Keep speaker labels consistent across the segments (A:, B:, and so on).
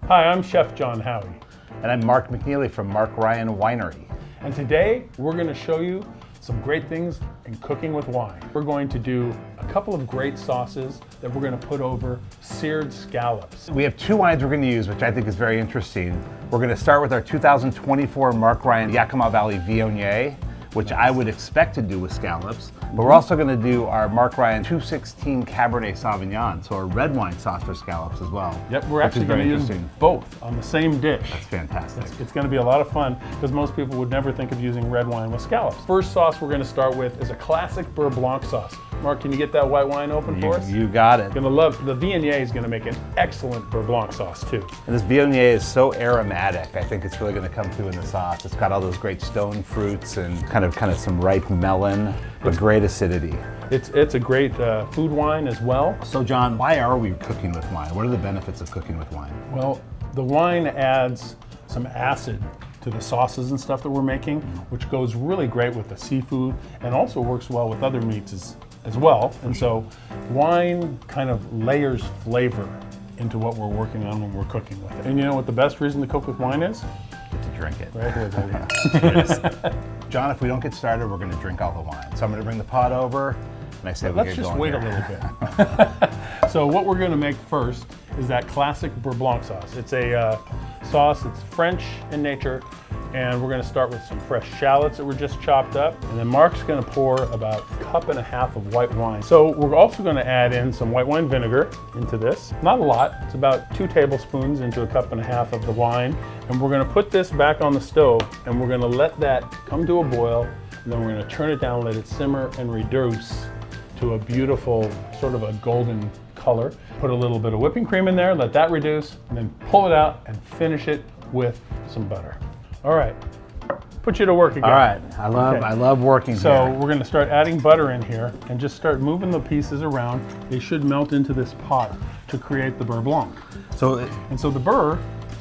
A: Hi, I'm Chef John Howie.
B: And I'm Mark McNeilly from Mark Ryan Winery.
A: And today we're going to show you some great things in cooking with wine. We're going to do a couple of great sauces that we're going to put over seared scallops.
B: We have two wines we're going to use, which I think is very interesting. We're going to start with our 2024 Mark Ryan Yakima Valley Viognier, which I would expect to do with scallops. But we're also going to do our Mark Ryan 216 Cabernet Sauvignon, so a red wine sauce for scallops as well.
A: Yep, we're actually going to use both on the same dish.
B: That's fantastic.
A: It's going to be a lot of fun because most people would never think of using red wine with scallops. First sauce we're going to start with is a classic Beurre Blanc sauce. Mark, can you get that white wine open for us?
B: You got it.
A: Gonna love, the Viognier is going to make an excellent Beurre Blanc sauce too.
B: And this Viognier is so aromatic. I think it's really going to come through in the sauce. It's got all those great stone fruits and kind of some ripe melon, but great acidity.
A: It's a great food wine as well.
B: So John, why are we cooking with wine? What are the benefits of cooking with wine?
A: Well, the wine adds some acid to the sauces and stuff that we're making, which goes really great with the seafood and also works well with other meats as well. And so wine kind of layers flavor into what we're working on when we're cooking with it. And you know what the best reason to cook with wine is?
B: Get to drink it.
A: Right here, baby.
B: John, if we don't get started, we're going to drink all the wine. So I'm going to bring the pot over, and I say we get going.
A: Let's just wait a little bit. So what we're going to make first is that classic Beurre Blanc sauce. It's a sauce that's French in nature, and we're going to start with some fresh shallots that were just chopped up, and then Mark's going to pour about a cup and a half of white wine. So we're also going to add in some white wine vinegar into this. Not a lot, it's about 2 tablespoons into a cup and a half of the wine, and we're going to put this back on the stove, and we're going to let that come to a boil, and then we're going to turn it down, let it simmer and reduce to a beautiful sort of a golden color. Put a little bit of whipping cream in there, let that reduce, and then pull it out and finish it with some butter. All right, put you to work again.
B: All right, I love working here.
A: So we're going to start adding butter in here and just start moving the pieces around. They should melt into this pot to create the Beurre Blanc. So the Beurre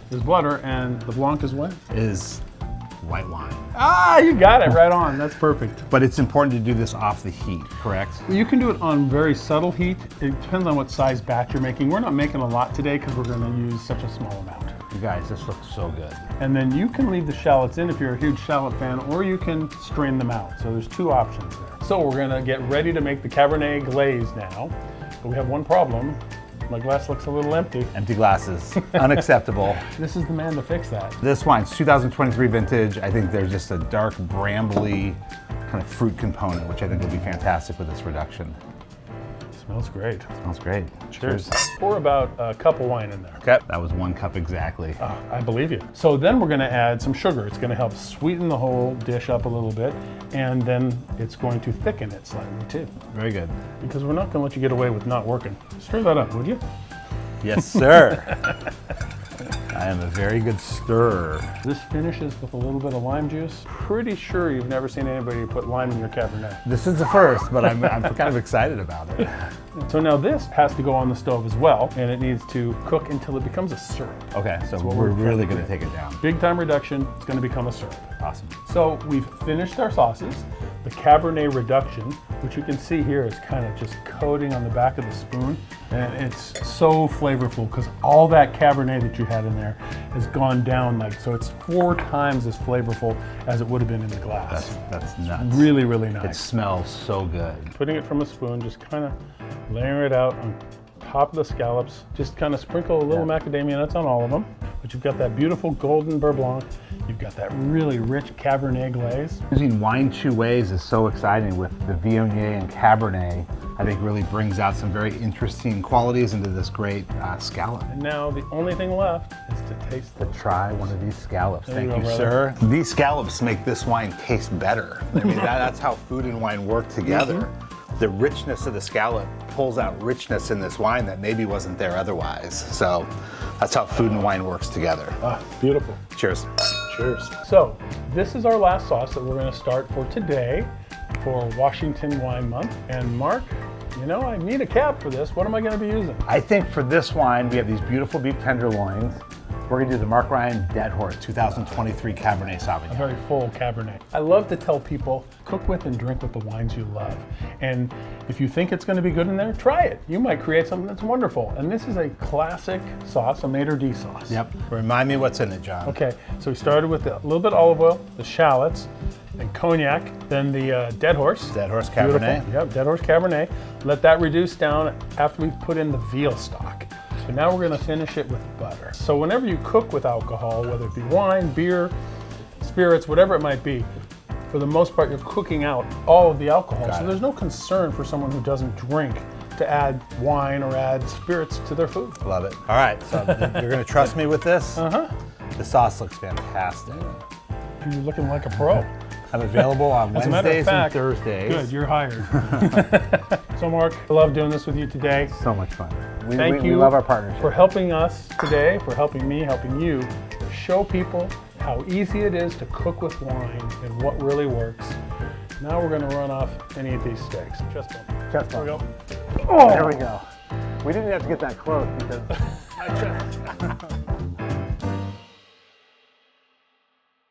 A: is butter and the Blanc is what?
B: Is white wine.
A: Ah, you got it right on. That's perfect.
B: But it's important to do this off the heat, correct?
A: You can do it on very subtle heat. It depends on what size batch you're making. We're not making a lot today because we're going to use such a small amount.
B: You guys, this looks so good.
A: And then you can leave the shallots in if you're a huge shallot fan, or you can strain them out. So there's 2 options there. So we're going to get ready to make the Cabernet Glaze now. But we have one problem. My glass looks a little empty.
B: Empty glasses, unacceptable.
A: This is the man to fix that.
B: This wine's 2023 vintage. I think there's just a dark, brambly kind of fruit component, which I think will be fantastic with this reduction.
A: Smells great.
B: Smells great.
A: Cheers. Pour about a cup of wine in there.
B: Okay, that was 1 cup exactly.
A: I believe you. So then we're going to add some sugar. It's going to help sweeten the whole dish up a little bit, and then it's going to thicken it slightly too.
B: Very good.
A: Because we're not going to let you get away with not working. Stir that up, would you?
B: Yes, sir. I am a very good stirrer.
A: This finishes with a little bit of lime juice. Pretty sure you've never seen anybody put lime in your Cabernet.
B: This is the first, but I'm kind of excited about it.
A: So now this has to go on the stove as well, and it needs to cook until it becomes a syrup.
B: Okay, so we're really going to take it down.
A: Big time reduction, it's going to become a syrup.
B: Awesome.
A: So we've finished our sauces. The Cabernet reduction, which you can see here, is kind of just coating on the back of the spoon. And it's so flavorful because all that Cabernet that you had in there has gone down, so it's 4 times as flavorful as it would have been in the glass.
B: That's nuts.
A: Really, really nice.
B: It smells so good.
A: Putting it from a spoon, just kind of layering it out on top of the scallops. Just kind of sprinkle a little macadamia nuts on all of them. But you've got that beautiful golden Beurre Blanc. You've got that really rich Cabernet glaze.
B: Using wine 2 ways is so exciting with the Viognier and Cabernet. I think really brings out some very interesting qualities into this great scallop.
A: And now the only thing left is to taste it.
B: Try one of these scallops.
A: There you
B: Thank
A: go,
B: you,
A: brother.
B: sir. These scallops make this wine taste better. I mean, that's how food and wine work together. The richness of the scallop pulls out richness in this wine that maybe wasn't there otherwise. So that's how food and wine works together.
A: Ah, beautiful.
B: Cheers.
A: Cheers. So this is our last sauce that we're going to start for today for Washington Wine Month. And Mark, you know, I need a cap for this. What am I going to be using?
B: I think for this wine, we have these beautiful beef tenderloins. We're gonna do the Mark Ryan Dead Horse 2023 Cabernet
A: A
B: Sauvignon.
A: very full Cabernet. I love to tell people, cook with and drink with the wines you love. And if you think it's gonna be good in there, try it. You might create something that's wonderful. And this is a classic sauce, a maitre d' sauce.
B: Yep. Remind me what's in it, John.
A: Okay, so we started with a little bit of olive oil, the shallots, then cognac, then the Dead Horse.
B: Dead Horse Cabernet.
A: Beautiful. Yep, Dead Horse Cabernet. Let that reduce down after we've put in the veal stock. So now we're gonna finish it with butter. So whenever you cook with alcohol, whether it be wine, beer, spirits, whatever it might be, for the most part, you're cooking out all of the alcohol. So there's no concern for someone who doesn't drink to add wine or add spirits to their food.
B: Love it. All right, so you're gonna trust me with this?
A: Uh-huh.
B: The sauce looks fantastic.
A: You're looking like a pro.
B: I'm available on
A: As a matter of
B: Wednesdays
A: fact,
B: and Thursdays.
A: Good, you're hired. So Mark, I love doing this with you today.
B: So much fun.
A: Thank you
B: We love our partnership.
A: for helping us today, for helping me, helping you, to show people how easy it is to cook with wine and what really works. Now we're gonna run off and eat these steaks. Just one.
B: Just
A: There we
B: one.
A: go.
B: There we go. We didn't have to get that close because my chest.